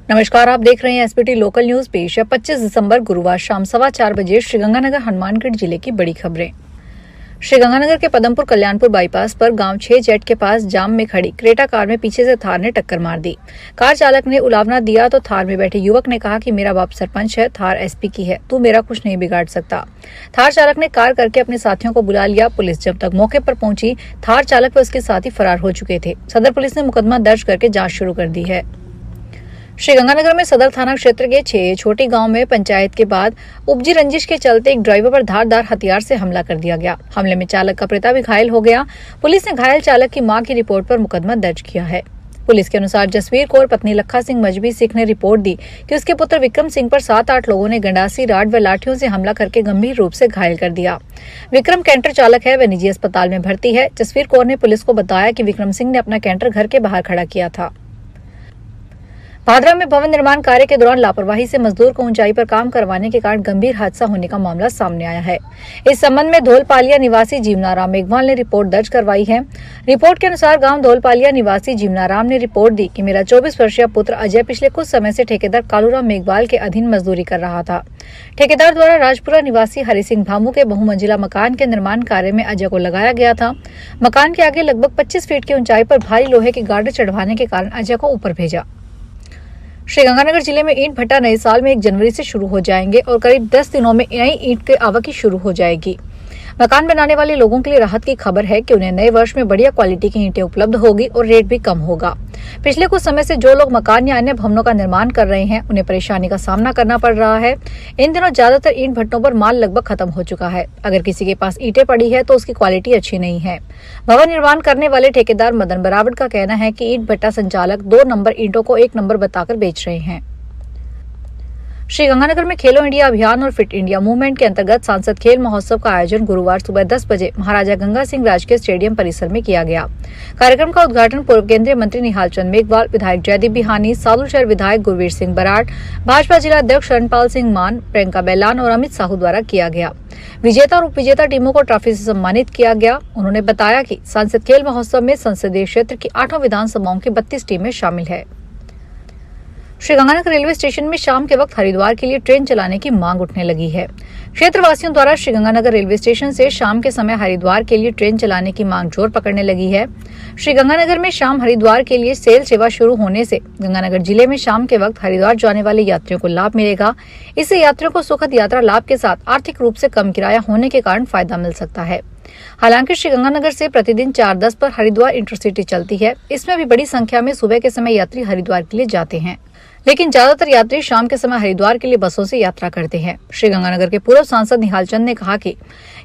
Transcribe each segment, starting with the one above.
नमस्कार, आप देख रहे हैं एसपीटी लोकल न्यूज। पेश है 25 दिसंबर गुरुवार शाम 4:15 बजे श्रीगंगानगर हनुमानगढ़ जिले की बड़ी खबरें। श्रीगंगानगर के पदमपुर कल्याणपुर बाईपास पर गांव 6 जेट के पास जाम में खड़ी क्रेटा कार में पीछे से थार ने टक्कर मार दी। कार चालक ने उलावना दिया तो थार में बैठे युवक ने कहा कि मेरा बाप सरपंच है, थार एसपी की है, तू मेरा कुछ नहीं बिगाड़ सकता। थार चालक ने कार करके अपने साथियों को बुला लिया। पुलिस जब तक मौके पर पहुंची, थार चालक व उसके साथी फरार हो चुके थे। सदर पुलिस ने मुकदमा दर्ज करके जाँच शुरू कर दी है। श्रीगंगानगर में सदर थाना क्षेत्र के 6 छोटी गांव में पंचायत के बाद उपजी रंजिश के चलते एक ड्राइवर पर धारदार हथियार से हमला कर दिया गया। हमले में चालक का पिता भी घायल हो गया। पुलिस ने घायल चालक की मां की रिपोर्ट पर मुकदमा दर्ज किया है। पुलिस के अनुसार जसवीर कौर पत्नी लखा सिंह मजबी सिख ने रिपोर्ट दी कि उसके पुत्र विक्रम सिंह पर 7-8 लोगों ने गंडासी राड व लाठियों से हमला करके गंभीर रूप से घायल कर दिया। विक्रम कैंटर चालक है, वह निजी अस्पताल में भर्ती है। जसवीर कौर ने पुलिस को बताया कि विक्रम सिंह ने अपना कैंटर घर के बाहर खड़ा किया था। भादरा में भवन निर्माण कार्य के दौरान लापरवाही से मजदूर को ऊंचाई पर काम करवाने के कारण गंभीर हादसा होने का मामला सामने आया है। इस संबंध में धौलपालिया निवासी जीवनाराम मेघवाल ने रिपोर्ट दर्ज करवाई है। रिपोर्ट के अनुसार गांव धौलपालिया निवासी जीवनाराम ने रिपोर्ट दी कि मेरा 24 वर्षीय पुत्र अजय पिछले कुछ समय से ठेकेदार कालूराम मेघवाल के अधीन मजदूरी कर रहा था। ठेकेदार द्वारा राजपुरा निवासी हरि सिंह भामू के बहुमंजिला मकान के निर्माण कार्य में अजय को लगाया गया था। मकान के आगे लगभग 25 फीट की ऊंचाई पर भारी लोहे की गार्ड चढ़वाने के कारण अजय को ऊपर भेजा। श्रीगंगानगर जिले में ईंट भट्टा नए साल में 1 जनवरी से शुरू हो जाएंगे और करीब 10 दिनों में नई ईंट के आवक शुरू हो जाएगी। मकान बनाने वाले लोगों के लिए राहत की खबर है कि उन्हें नए वर्ष में बढ़िया क्वालिटी की ईंटें उपलब्ध होगी और रेट भी कम होगा। पिछले कुछ समय से जो लोग मकान या अन्य भवनों का निर्माण कर रहे हैं, उन्हें परेशानी का सामना करना पड़ रहा है। इन दिनों ज्यादातर ईंट भट्टों पर माल लगभग खत्म हो चुका है। अगर किसी के पास ईंटें पड़ी है तो उसकी क्वालिटी अच्छी नहीं है। भवन निर्माण करने वाले ठेकेदार मदन बरावड़ का कहना है कि ईंट भट्टा संचालक 2 नंबर ईंटों को 1 नंबर बताकर बेच रहे हैं। श्रीगंगानगर में खेलो इंडिया अभियान और फिट इंडिया मूवमेंट के अंतर्गत सांसद खेल महोत्सव का आयोजन गुरुवार सुबह 10 बजे महाराजा गंगा सिंह राजकीय स्टेडियम परिसर में किया गया। कार्यक्रम का उद्घाटन पूर्व केंद्रीय मंत्री निहाल चंद मेघवाल, विधायक जयदीप बिहानी, सादुलशहर विधायक गुरवीर सिंह बराड़, भाजपा जिला अध्यक्ष रणपाल सिंह मान, प्रियंका बैलान और अमित साहू द्वारा किया गया। विजेता और उप विजेता टीमों को ट्रॉफी से सम्मानित किया गया। उन्होंने बताया कि सांसद खेल महोत्सव में संसदीय क्षेत्र की 8 विधानसभाओं की 32 टीमें शामिल है। श्रीगंगानगर रेलवे स्टेशन में शाम के वक्त हरिद्वार के लिए ट्रेन चलाने की मांग उठने लगी है। क्षेत्रवासियों द्वारा श्रीगंगानगर रेलवे स्टेशन से शाम के समय हरिद्वार के लिए ट्रेन चलाने की मांग जोर पकड़ने लगी है। श्रीगंगानगर में शाम हरिद्वार के लिए सेल सेवा शुरू होने से गंगानगर जिले में शाम के वक्त हरिद्वार जाने वाले यात्रियों को लाभ मिलेगा। इससे यात्रियों को सुखद यात्रा लाभ के साथ आर्थिक रूप से कम किराया होने के कारण फायदा मिल सकता है। हालांकि श्रीगंगानगर से प्रतिदिन 4:10 पर हरिद्वार इंटरसिटी चलती है। इसमें भी बड़ी संख्या में सुबह के समय यात्री हरिद्वार के लिए जाते हैं, लेकिन ज्यादातर यात्री शाम के समय हरिद्वार के लिए बसों से यात्रा करते हैं। श्रीगंगानगर के पूर्व सांसद निहाल चंद ने कहा कि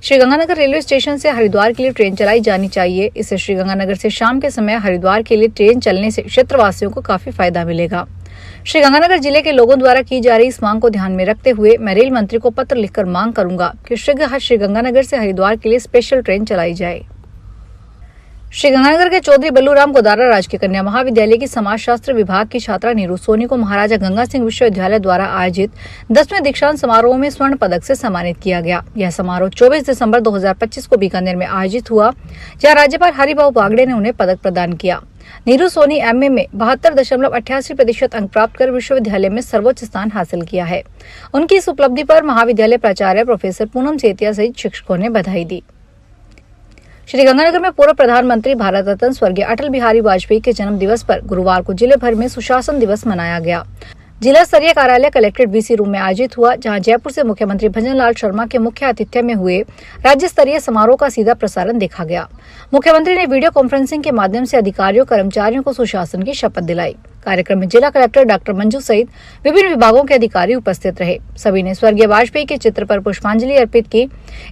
श्रीगंगानगर रेलवे स्टेशन से हरिद्वार के लिए ट्रेन चलाई जानी चाहिए। इससे श्रीगंगानगर से शाम के समय हरिद्वार के लिए ट्रेन चलने से क्षेत्रवासियों को काफी फायदा मिलेगा। श्रीगंगानगर जिले के लोगों द्वारा की जा रही इस मांग को ध्यान में रखते हुए मैं रेल मंत्री को पत्र लिखकर मांग करूंगा कि शीघ्र श्रीगंगानगर से हरिद्वार के लिए स्पेशल ट्रेन चलाई जाए। श्रीगंगानगर के चौधरी बल्लूराम गोदारा राजकीय कन्या महाविद्यालय की समाजशास्त्र विभाग की छात्रा नीरू सोनी को महाराजा गंगा सिंह विश्वविद्यालय द्वारा आयोजित 10वें दीक्षांत समारोह में स्वर्ण पदक से सम्मानित किया गया। यह समारोह 24 दिसंबर 2025 को बीकानेर में आयोजित हुआ, जहां राज्यपाल हरिभाऊ बागड़े ने उन्हें पदक प्रदान किया। नीरू सोनी एमए में 72.88% अंक प्राप्त कर विश्वविद्यालय में सर्वोच्च स्थान हासिल किया है। उनकी इस उपलब्धि पर महाविद्यालय प्राचार्य प्रोफेसर पूनम सेतिया सहित शिक्षकों ने बधाई दी। श्रीगंगानगर में पूर्व प्रधानमंत्री भारत रत्न स्वर्गीय अटल बिहारी वाजपेयी के जन्म दिवस पर गुरुवार को जिले भर में सुशासन दिवस मनाया गया। जिला स्तरीय कार्यालय कलेक्ट्रेट बीसी रूम में आयोजित हुआ, जहां जयपुर से मुख्यमंत्री भजन लाल शर्मा के मुख्य आतिथ्य में हुए राज्य स्तरीय समारोह का सीधा प्रसारण देखा गया। मुख्यमंत्री ने वीडियो कॉन्फ्रेंसिंग के माध्यम से अधिकारियों कर्मचारियों को सुशासन की शपथ दिलाई। कार्यक्रम में जिला कलेक्टर डॉक्टर मंजू सहित विभिन्न विभागों के अधिकारी उपस्थित रहे। सभी ने स्वर्गीय वाजपेयी के चित्र पर पुष्पांजलि अर्पित की।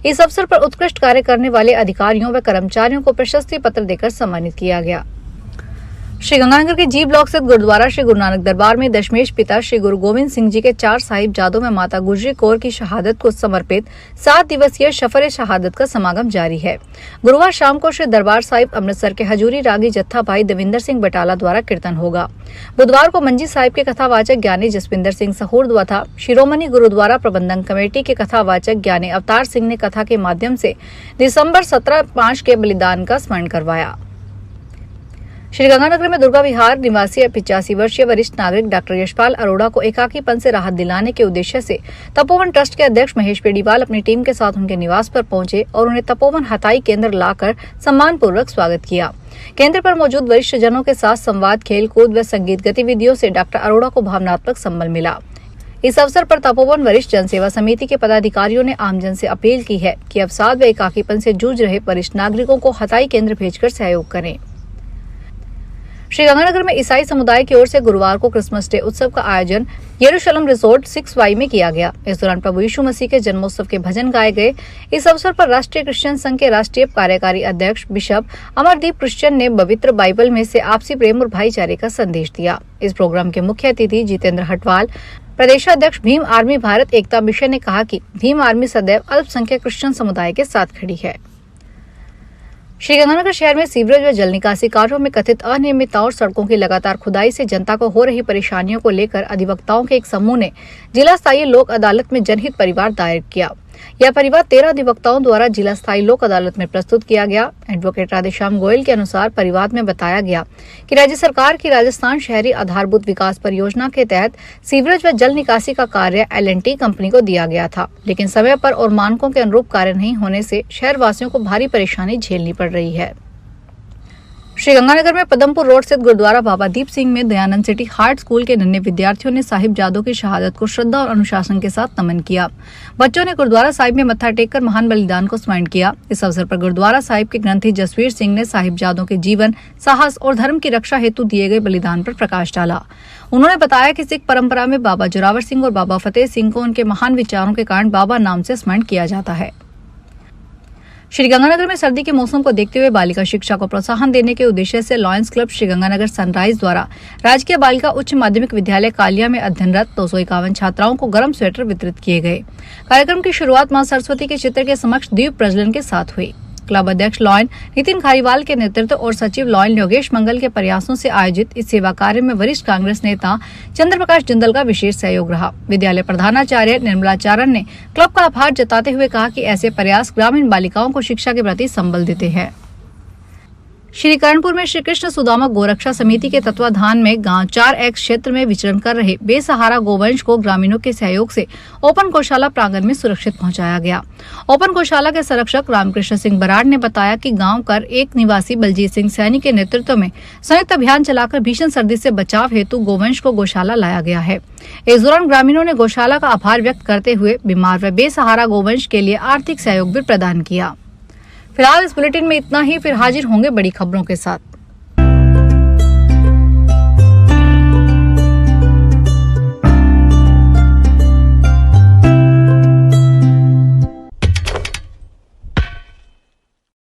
इस अवसर पर उत्कृष्ट कार्य करने वाले अधिकारियों व कर्मचारियों को प्रशस्ति पत्र देकर सम्मानित किया गया। श्रीगंगानगर के जी ब्लॉक स्थित गुरुद्वारा श्री गुरु नानक दरबार में दशमेश पिता श्री गुरु गोविंद सिंह जी के 4 साहिबजादों में माता गुजरी कौर की शहादत को समर्पित 7 दिवसीय सफर शहादत का समागम जारी है। गुरुवार शाम को श्री दरबार साहिब अमृतसर के हजूरी रागी जत्था भाई देविंदर सिंह बटाला द्वारा कीर्तन होगा। बुधवार को मंजी साहिब के कथावाचक ज्ञानी जसविंदर सिंह सहूर तथा शिरोमणि गुरुद्वारा प्रबंधन कमेटी के कथावाचक ज्ञानी अवतार सिंह ने कथा के माध्यम से दिसंबर 17/5 के बलिदान का स्मरण करवाया। श्रीगंगानगर में दुर्गा विहार निवासी 85 वर्षीय वरिष्ठ नागरिक डॉक्टर यशपाल अरोड़ा को एकाकीपन से राहत दिलाने के उद्देश्य से तपोवन ट्रस्ट के अध्यक्ष महेश पेडीवाल अपनी टीम के साथ उनके निवास पर पहुंचे और उन्हें तपोवन हथाई केंद्र लाकर सम्मानपूर्वक स्वागत किया। केंद्र पर मौजूद वरिष्ठ जनों के साथ संवाद, खेल कूद व संगीत गतिविधियों से डॉक्टर अरोड़ा को भावनात्मक संबल मिला। इस अवसर पर तपोवन वरिष्ठ जनसेवा समिति के पदाधिकारियों ने आमजन से अपील की है कि अवसाद व एकाकीपन से जूझ रहे वरिष्ठ नागरिकों को हथाई केंद्र भेजकर सहयोग करें। श्रीगंगानगर में ईसाई समुदाय की ओर से गुरुवार को क्रिसमस डे उत्सव का आयोजन यरूशलेम रिसोर्ट 6Y में किया गया। इस दौरान प्रभु यीशु मसीह के जन्मोत्सव के भजन गाए गए। इस अवसर पर राष्ट्रीय क्रिश्चियन संघ के राष्ट्रीय कार्यकारी अध्यक्ष बिशप अमरदीप क्रिश्चियन ने पवित्र बाइबल में से आपसी प्रेम और भाईचारे का संदेश दिया। इस प्रोग्राम के मुख्य अतिथि जितेंद्र हटवाल, प्रदेशाध्यक्ष भीम आर्मी भारत एकता मिशन ने कहा कि भीम आर्मी सदैव अल्पसंख्यक क्रिश्चियन समुदाय के साथ खड़ी है। श्रीगंगानगर शहर में सीवरेज व जल निकासी कार्यों में कथित अनियमितताओं और सड़कों की लगातार खुदाई से जनता को हो रही परेशानियों को लेकर अधिवक्ताओं के एक समूह ने जिला स्थायी लोक अदालत में जनहित परिवार दायर किया। यह परिवार 13 अधिवक्ताओं द्वारा जिला स्थायी लोक अदालत में प्रस्तुत किया गया। एडवोकेट राधेश्याम गोयल के अनुसार परिवार में बताया गया कि राज्य सरकार की राजस्थान शहरी आधारभूत विकास परियोजना के तहत सीवरेज व जल निकासी का कार्य L&T कंपनी को दिया गया था, लेकिन समय पर और मानकों के अनुरूप कार्य नहीं होने से शहर वासियों को भारी परेशानी झेलनी पड़ रही है। श्रीगंगानगर में पदमपुर रोड स्थित गुरुद्वारा बाबा दीप सिंह में दयानंद सिटी हार्ट स्कूल के नन्हे विद्यार्थियों ने साहिबजादों की शहादत को श्रद्धा और अनुशासन के साथ नमन किया। बच्चों ने गुरुद्वारा साहिब में मत्था टेककर महान बलिदान को स्मरण किया। इस अवसर पर गुरुद्वारा साहिब के ग्रंथी जसवीर सिंह ने साहिबजादों के जीवन, साहस और धर्म की रक्षा हेतु दिए गए बलिदान पर प्रकाश डाला। उन्होंने बताया कि सिख परंपरा में बाबा जोरावर सिंह और बाबा फतेह सिंह को उनके महान विचारों के कारण बाबा नाम से स्मरण किया जाता है। श्रीगंगानगर में सर्दी के मौसम को देखते हुए बालिका शिक्षा को प्रोत्साहन देने के उद्देश्य से लॉयंस क्लब श्रीगंगानगर सनराइज द्वारा राजकीय बालिका उच्च माध्यमिक विद्यालय कालिया में अध्ययनरत 251 छात्राओं को गर्म स्वेटर वितरित किए गए। कार्यक्रम की शुरुआत मां सरस्वती के चित्र के समक्ष दीप प्रज्वलन के साथ हुई। क्लब अध्यक्ष लॉयन नितिन खारीवाल के नेतृत्व और सचिव लॉयन योगेश मंगल के प्रयासों से आयोजित इस सेवा कार्य में वरिष्ठ कांग्रेस नेता चंद्र प्रकाश जिंदल का विशेष सहयोग रहा। विद्यालय प्रधानाचार्य निर्मला चारण ने क्लब का आभार जताते हुए कहा कि ऐसे प्रयास ग्रामीण बालिकाओं को शिक्षा के प्रति संबल देते हैं। श्री करणपुर में श्री कृष्ण सुदामा गोरक्षा समिति के तत्वाधान में गांव 4X क्षेत्र में विचरण कर रहे बेसहारा गोवंश को ग्रामीणों के सहयोग से ओपन गौशाला प्रांगण में सुरक्षित पहुंचाया गया। ओपन गौशाला के संरक्षक रामकृष्ण सिंह बराड़ ने बताया कि गांव कर एक निवासी बलजीत सिंह सैनी के नेतृत्व में संयुक्त अभियान चलाकर भीषण सर्दी से बचाव हेतु गोवंश को गौशाला लाया गया है। इस दौरान ग्रामीणों ने गौशाला का आभार व्यक्त करते हुए बीमार व बेसहारा गोवंश के लिए आर्थिक सहयोग भी प्रदान किया। फिलहाल इस बुलेटिन में इतना ही, फिर हाजिर होंगे बड़ी खबरों के साथ।